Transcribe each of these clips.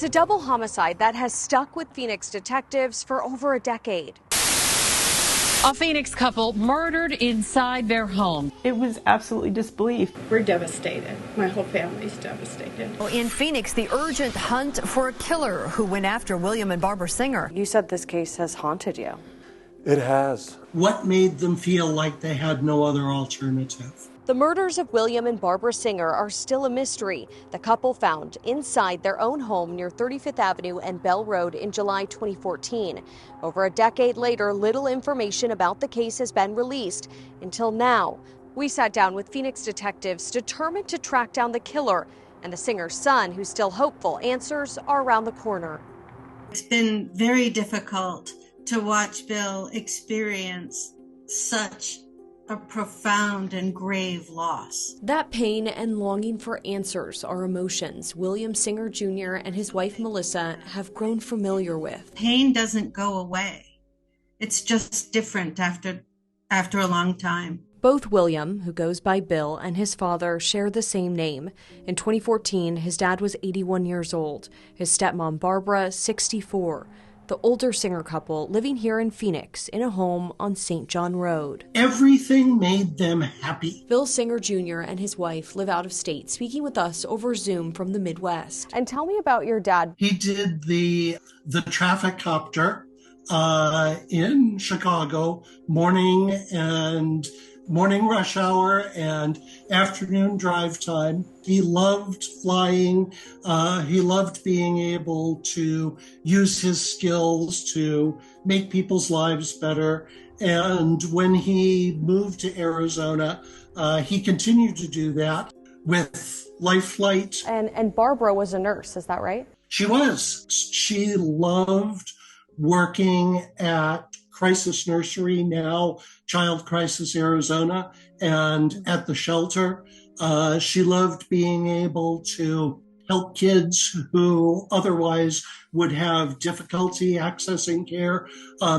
It's a double homicide that has stuck with Phoenix detectives for over a decade. A Phoenix couple murdered inside their home. It was absolutely disbelief. We're devastated. My whole family's devastated. In Phoenix, the urgent hunt for a killer who went after William and Barbara Singer. You said this case has haunted you. It has. What made them feel like they had no other alternative? The murders of William and Barbara Singer are still a mystery. The couple found inside their own home near 35th Avenue and Bell Road in July 2014. Over a decade later, little information about the case has been released until now. We sat down with Phoenix detectives determined to track down the killer, and the Singer's son, who's still hopeful answers are around the corner. It's been very difficult to watch Bill experience such a profound and grave loss. That pain and longing for answers are emotions William Singer Jr. and his wife Melissa have grown familiar with. Pain doesn't go away. It's just different after a long time. Both William, who goes by Bill, and his father share the same name. In 2014, his dad was 81 years old, his stepmom Barbara, 64. The older Singer couple living here in Phoenix in a home on St. John Road. Everything made them happy. Bill Singer Jr. and his wife live out of state, speaking with us over Zoom from the Midwest. And tell me about your dad. He did the traffic copter in Chicago, morning rush hour and afternoon drive time. He loved flying. He loved being able to use his skills to make people's lives better. And when he moved to Arizona, he continued to do that with Life Flight. And Barbara was a nurse, is that right? She was. She loved working at Crisis Nursery, now Child Crisis Arizona, and at the shelter. She loved being able to help kids who otherwise would have difficulty accessing care,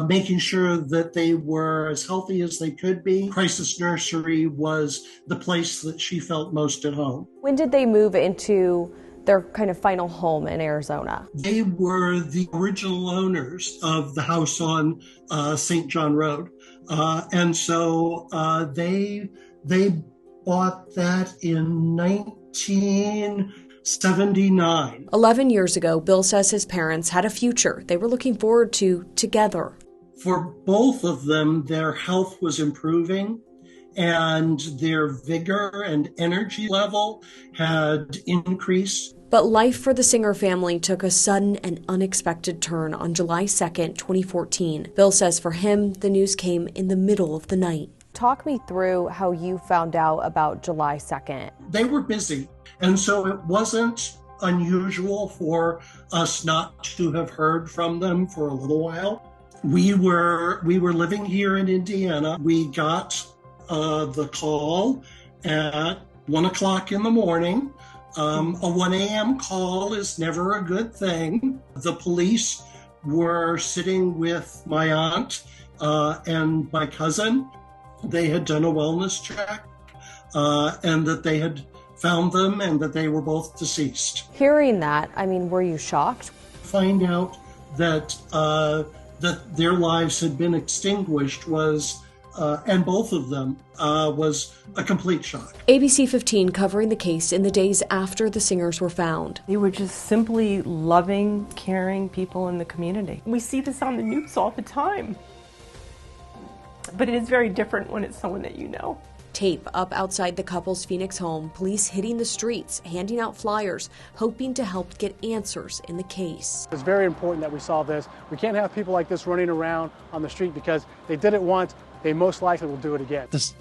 making sure that they were as healthy as they could be. Crisis Nursery was the place that she felt most at home. When did they move into their kind of final home in Arizona? They were the original owners of the house on St. John Road. And so they bought that in 1979. 11 years ago, Bill says his parents had a future they were looking forward to together. For both of them, their health was improving and their vigor and energy level had increased. But life for the Singer family took a sudden and unexpected turn on July 2nd, 2014. Bill says for him, the news came in the middle of the night. Talk me through how you found out about July 2nd. They were busy, and so it wasn't unusual for us not to have heard from them for a little while. We were living here in Indiana. We got the call at 1 o'clock in the morning. A 1 a.m. call is never a good thing. The police were sitting with my aunt and my cousin. They had done a wellness check and that they had found them and that they were both deceased. Hearing that, I mean, were you shocked? Find out that their lives had been extinguished was, and both of them, was a complete shock. ABC15 covering the case in the days after the Singers were found. They were just simply loving, caring people in the community. We see this on the news all the time. But it is very different when it's someone that you know. Tape up outside the couple's Phoenix home, police hitting the streets, handing out flyers, hoping to help get answers in the case. It's very important that we solve this. We can't have people like this running around on the street because they did it once, they most likely will do it again. This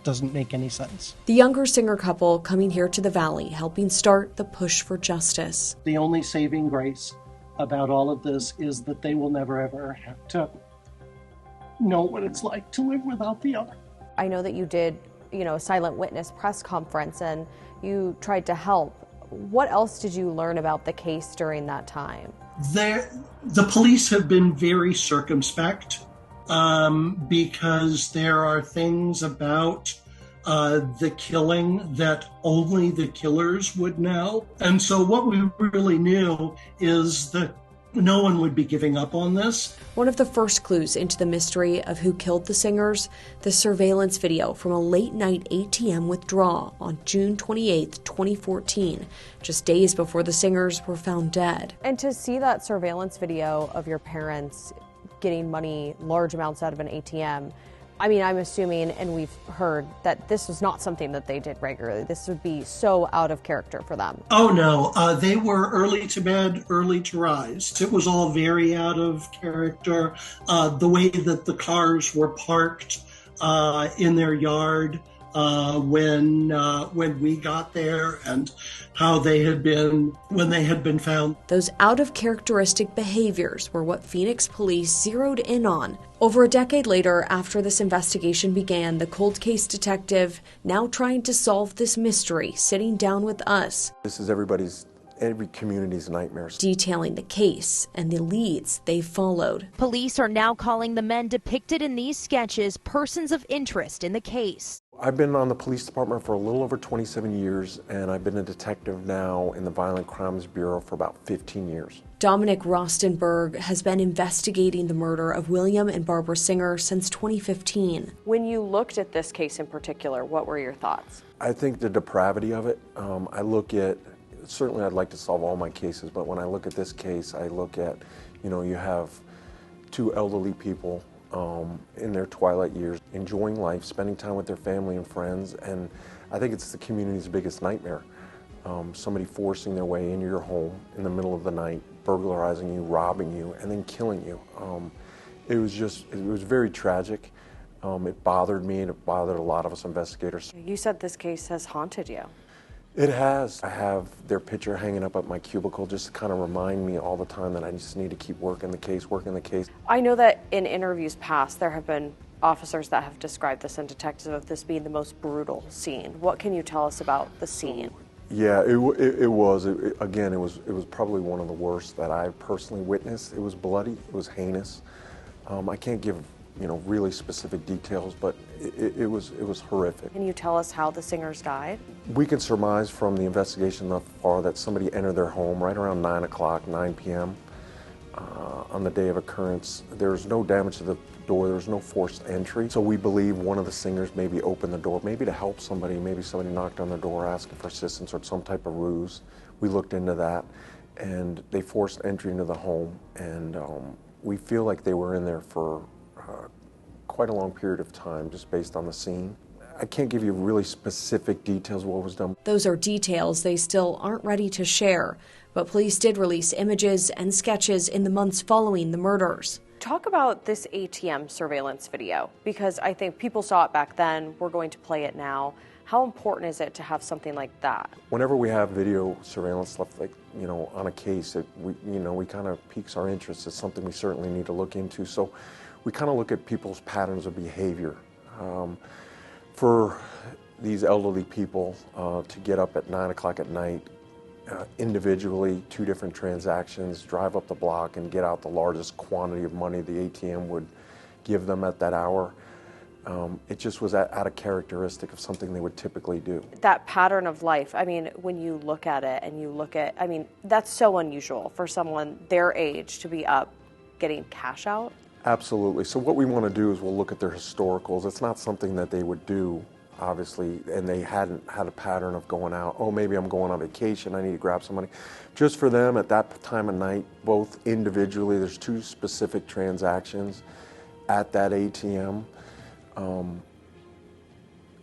doesn't make any sense. The younger Singer couple coming here to the Valley, helping start the push for justice. The only saving grace about all of this is that they will never ever have to know what it's like to live without the other. I know that you did, a silent witness press conference and you tried to help. What else did you learn about the case during that time? The police have been very circumspect because there are things about the killing that only the killers would know. And so what we really knew is that no one would be giving up on this. One of the first clues into the mystery of who killed the singers, the surveillance video from a late-night ATM withdrawal on June 28, 2014, just days before the singers were found dead. And to see that surveillance video of your parents getting money, large amounts out of an ATM, I mean, I'm assuming, and we've heard, that this was not something that they did regularly. This would be so out of character for them. Oh, no. They were early to bed, early to rise. It was all very out of character. The way that the cars were parked in their yard when we got there, and how they had been when they had been found. Those out-of-characteristic behaviors were what Phoenix police zeroed in on. Over a decade later, after this investigation began, the cold case detective, now trying to solve this mystery, sitting down with us. This is every community's nightmares. Detailing the case and the leads they followed. Police are now calling the men depicted in these sketches persons of interest in the case. I've been on the police department for a little over 27 years, and I've been a detective now in the Violent Crimes Bureau for about 15 years. Dominic Rostenberg has been investigating the murder of William and Barbara Singer since 2015. When you looked at this case in particular, what were your thoughts? I think the depravity of it. I look at, certainly I'd like to solve all my cases, but when I look at this case, I look at, you have two elderly people in their twilight years, enjoying life, spending time with their family and friends, and I think it's the community's biggest nightmare. Somebody forcing their way into your home in the middle of the night, burglarizing you, robbing you, and then killing you. It was very tragic. It bothered me, and it bothered a lot of us investigators. You said this case has haunted you. It has. I have their picture hanging up at my cubicle just to kind of remind me all the time that I just need to keep working the case. I know that in interviews past, there have been officers that have described this and detectives of this being the most brutal scene. What can you tell us about the scene? Yeah, it was. Again, it was probably one of the worst that I personally witnessed. It was bloody. It was heinous. I can't give really specific details, but it was horrific. Can you tell us how the Singers died? We can surmise from the investigation thus far that somebody entered their home right around 9 p.m. On the day of occurrence. There was no damage to the door. There was no forced entry. So we believe one of the Singers maybe opened the door, maybe to help somebody. Maybe somebody knocked on the door asking for assistance or some type of ruse. We looked into that, and they forced entry into the home, and we feel like they were in there for quite a long period of time, just based on the scene. I can't give you really specific details of what was done. Those are details they still aren't ready to share, but police did release images and sketches in the months following the murders. Talk about this ATM surveillance video, because I think people saw it back then, we're going to play it now. How important is it to have something like that? Whenever we have video surveillance stuff like, on a case, we kind of piques our interest. It's something we certainly need to look into. So we kind of look at people's patterns of behavior. For these elderly people to get up at 9 o'clock at night, individually, 2 different transactions, drive up the block and get out the largest quantity of money the ATM would give them at that hour. It just was out of characteristic of something they would typically do. That pattern of life, I mean, when you look at it and you look at, I mean, that's so unusual for someone their age to be up getting cash out. Absolutely. So what we want to do is we'll look at their historicals. It's not something that they would do, obviously, and they hadn't had a pattern of going out. Oh, maybe I'm going on vacation, I need to grab some money. Just for them at that time of night, both individually, there's 2 specific transactions at that ATM.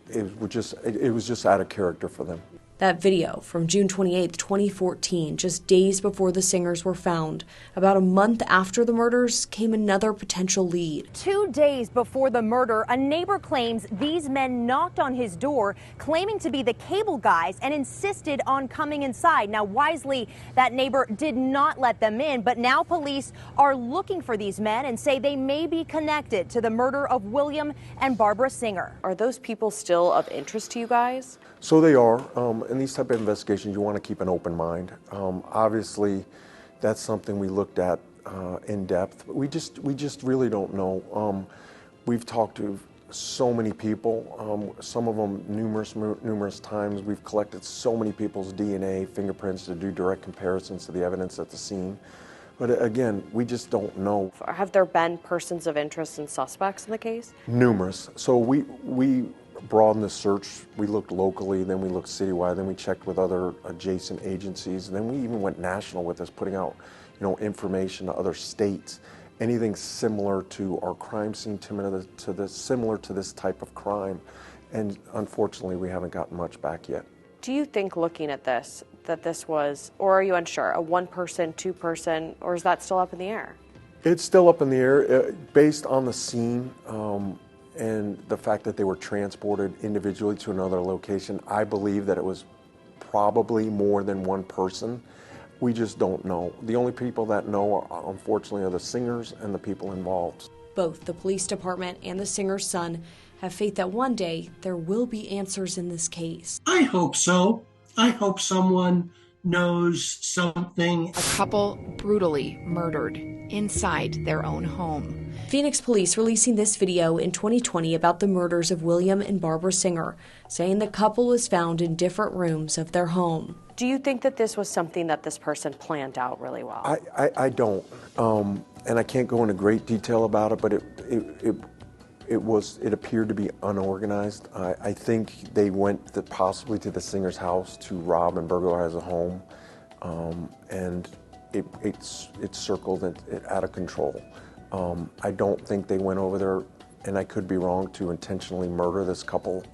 It was just out of character for them. That video from June 28, 2014, just days before the Singers were found, about a month after the murders, came another potential lead. 2 days before the murder, a neighbor claims these men knocked on his door, claiming to be the cable guys, and insisted on coming inside. Now, wisely, that neighbor did not let them in, but now police are looking for these men and say they may be connected to the murder of William and Barbara Singer. Are those people still of interest to you guys? So they are. In these type of investigations, you want to keep an open mind. Obviously, that's something we looked at in depth. But we just really don't know. We've talked to so many people, some of them numerous times. We've collected so many people's DNA, fingerprints to do direct comparisons to the evidence at the scene. But again, we just don't know. Have there been persons of interest and suspects in the case? Numerous. So we broadened the search. We looked locally, then we looked citywide, then we checked with other adjacent agencies, and then we even went national with this, putting out, information to other states. Anything similar to our crime scene, similar to this type of crime, and unfortunately, we haven't gotten much back yet. Do you think, looking at this, that this was, or are you unsure, a one-person, two-person, or is that still up in the air? It's still up in the air, based on the scene and the fact that they were transported individually to another location. I believe that it was probably more than one person. We just don't know. The only people that know, unfortunately, are the singers and the people involved. Both the police department and the singer's son have faith that one day there will be answers in this case. I hope so. I hope someone knows something. A couple brutally murdered inside their own home. Phoenix police releasing this video in 2020 about the murders of William and Barbara Singer, saying the couple was found in different rooms of their home. Do you think that this was something that this person planned out really well? I don't, and I can't go into great detail about it, but it appeared to be unorganized. I think they went possibly to the singer's house to rob and burglarize a home, and it circled it out of control. I don't think they went over there, and I could be wrong, to intentionally murder this couple.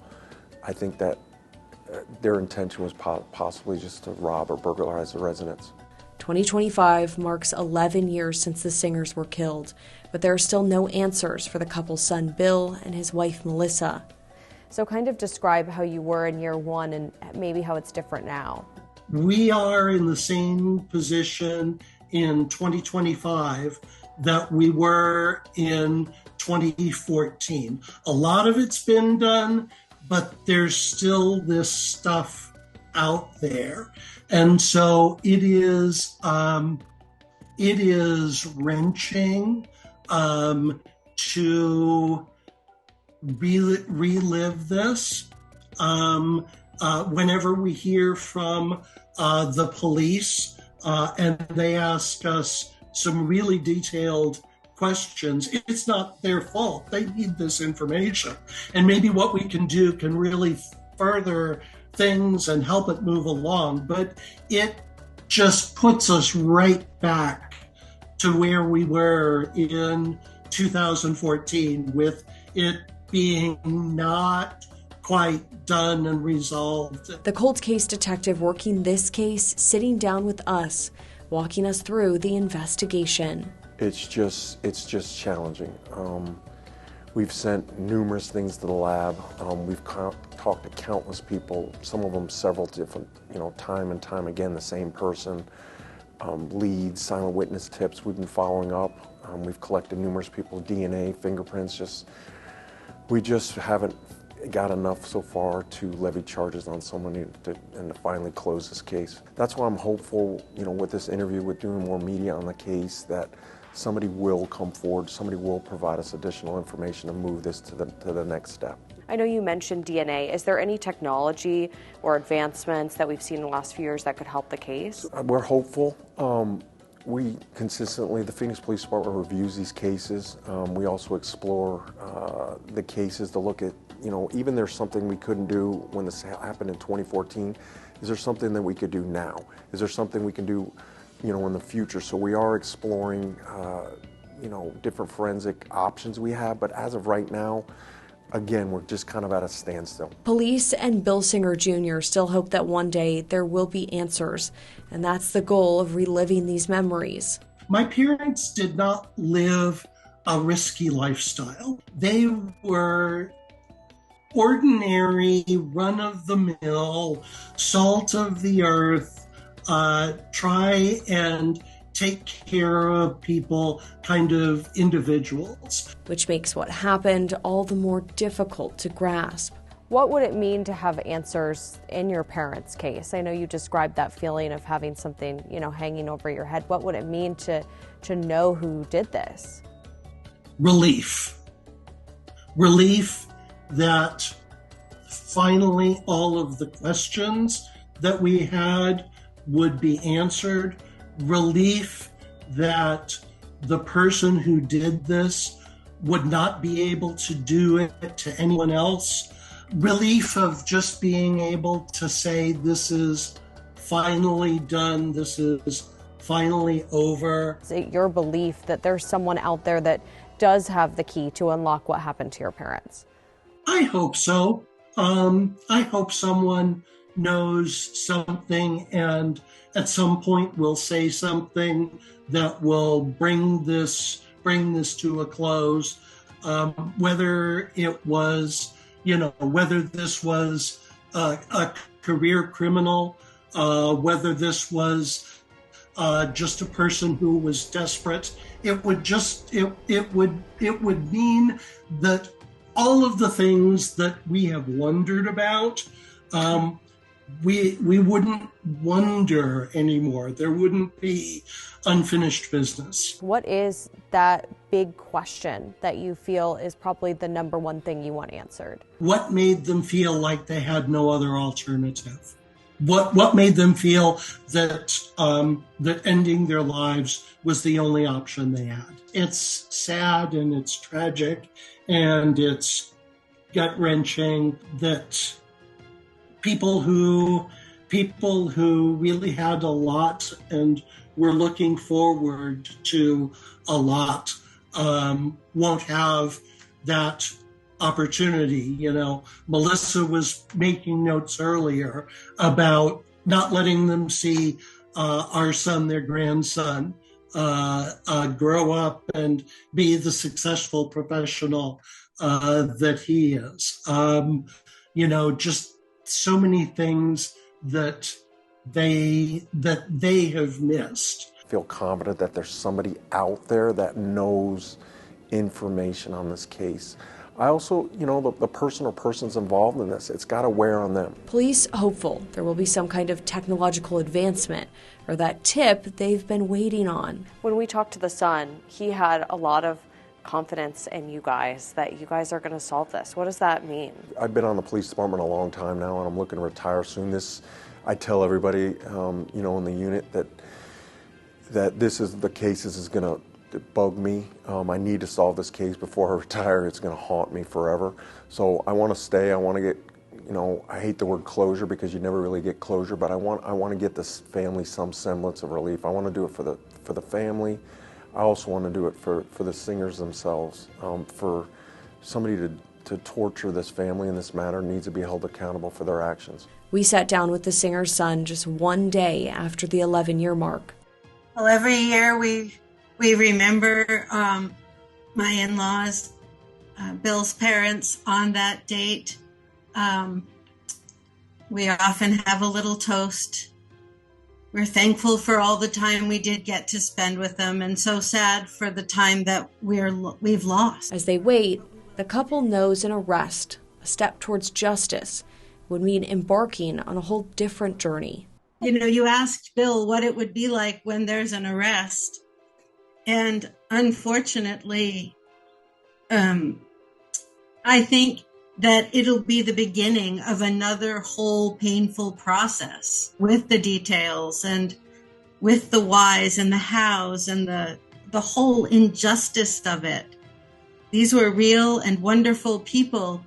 I think that their intention was possibly just to rob or burglarize the residence. 2025 marks 11 years since the Singers were killed, but there are still no answers for the couple's son Bill and his wife Melissa. So kind of describe how you were in year one and maybe how it's different now. We are in the same position in 2025 that we were in 2014. A lot of it's been done, but there's still this stuff out there. And so it is wrenching to relive this. Whenever we hear from the police and they ask us some really detailed questions, it's not their fault. They need this information. And maybe what we can do can really further things and help it move along. But it just puts us right back to where we were in 2014, with it being not quite done and resolved. The cold case detective working this case, sitting down with us, walking us through the investigation. It's just challenging. We've sent numerous things to the lab. We've talked to countless people, some of them several different, time and time again, the same person. Leads, silent witness tips, we've been following up. We've collected numerous people's DNA, fingerprints. We just haven't got enough so far to levy charges on someone and to finally close this case. That's why I'm hopeful, with this interview, with doing more media on the case, that somebody will come forward, somebody will provide us additional information to move this to the next step. I know you mentioned DNA. Is there any technology or advancements that we've seen in the last few years that could help the case? We're hopeful. We consistently, the Phoenix Police Department reviews these cases. We also explore the cases to look at, even there's something we couldn't do when this happened in 2014. Is there something that we could do now? Is there something we can do in the future? So we are exploring, different forensic options we have, but as of right now, again, we're just kind of at a standstill. Police and Bill Singer Jr. still hope that one day there will be answers, and that's the goal of reliving these memories. My parents did not live a risky lifestyle. They were ordinary, run-of-the-mill, salt-of-the-earth, try and take care of people kind of individuals. Which makes what happened all the more difficult to grasp. What would it mean to have answers in your parents' case? I know you described that feeling of having something, hanging over your head. What would it mean to know who did this? Relief. relief that finally all of the questions that we had would be answered, relief that the person who did this would not be able to do it to anyone else, relief of just being able to say this is finally done, this is finally over. Is it your belief that there's someone out there that does have the key to unlock what happened to your parents? I hope so. I hope someone knows something and at some point will say something that will bring this to a close. Whether it was, whether this was a career criminal, whether this was just a person who was desperate, it would mean that all of the things that we have wondered about, we wouldn't wonder anymore. There wouldn't be unfinished business. What is that big question that you feel is probably the number one thing you want answered? What made them feel like they had no other alternative? What made them feel that that ending their lives was the only option they had? It's sad and it's tragic and it's gut-wrenching that people who really had a lot and were looking forward to a lot won't have that opportunity. Melissa was making notes earlier about not letting them see our son, their grandson, grow up and be the successful professional that he is. Just so many things that they have missed. I feel confident that there's somebody out there that knows information on this case. I also, the person or persons involved in this, it's got to wear on them. Police hopeful there will be some kind of technological advancement or that tip they've been waiting on. When we talked to the son, he had a lot of confidence in you guys, that you guys are going to solve this. What does that mean? I've been on the police department a long time now, and I'm looking to retire soon. I tell everybody, in the unit that this is the case. This is going to bug me. I need to solve this case before I retire. It's going to haunt me forever. So I want to stay. I want to get, I hate the word closure because you never really get closure, but I want to get this family some semblance of relief. I want to do it for the family. I also want to do it for the singers themselves. For somebody to torture this family in this matter needs to be held accountable for their actions. We sat down with the singer's son just one day after the 11-year mark. Well, every year we remember my in-laws, Bill's parents, on that date. We often have a little toast. We're thankful for all the time we did get to spend with them, and so sad for the time that we've lost. As they wait, the couple knows an arrest, a step towards justice, would mean embarking on a whole different journey. You asked Bill what it would be like when there's an arrest, and unfortunately, I think that it'll be the beginning of another whole painful process with the details and with the whys and the hows and the whole injustice of it. These were real and wonderful people,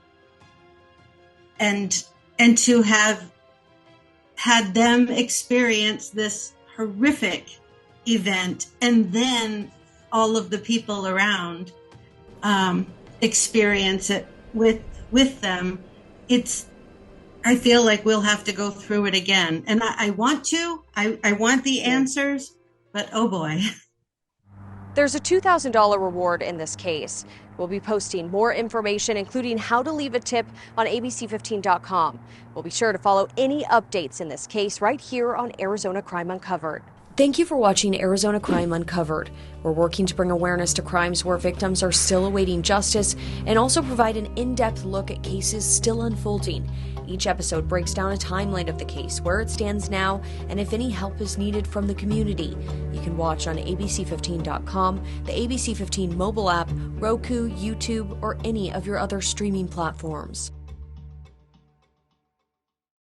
and to have had them experience this horrific event and then all of the people around experience it with them, I feel like we'll have to go through it again. And I want the answers, but oh boy. There's a $2,000 reward in this case. We'll be posting more information, including how to leave a tip, on ABC15.com. We'll be sure to follow any updates in this case right here on Arizona Crime Uncovered. Thank you for watching Arizona Crime Uncovered. We're working to bring awareness to crimes where victims are still awaiting justice and also provide an in-depth look at cases still unfolding. Each episode breaks down a timeline of the case, where it stands now, and if any help is needed from the community. You can watch on ABC15.com, the ABC15 mobile app, Roku, YouTube, or any of your other streaming platforms.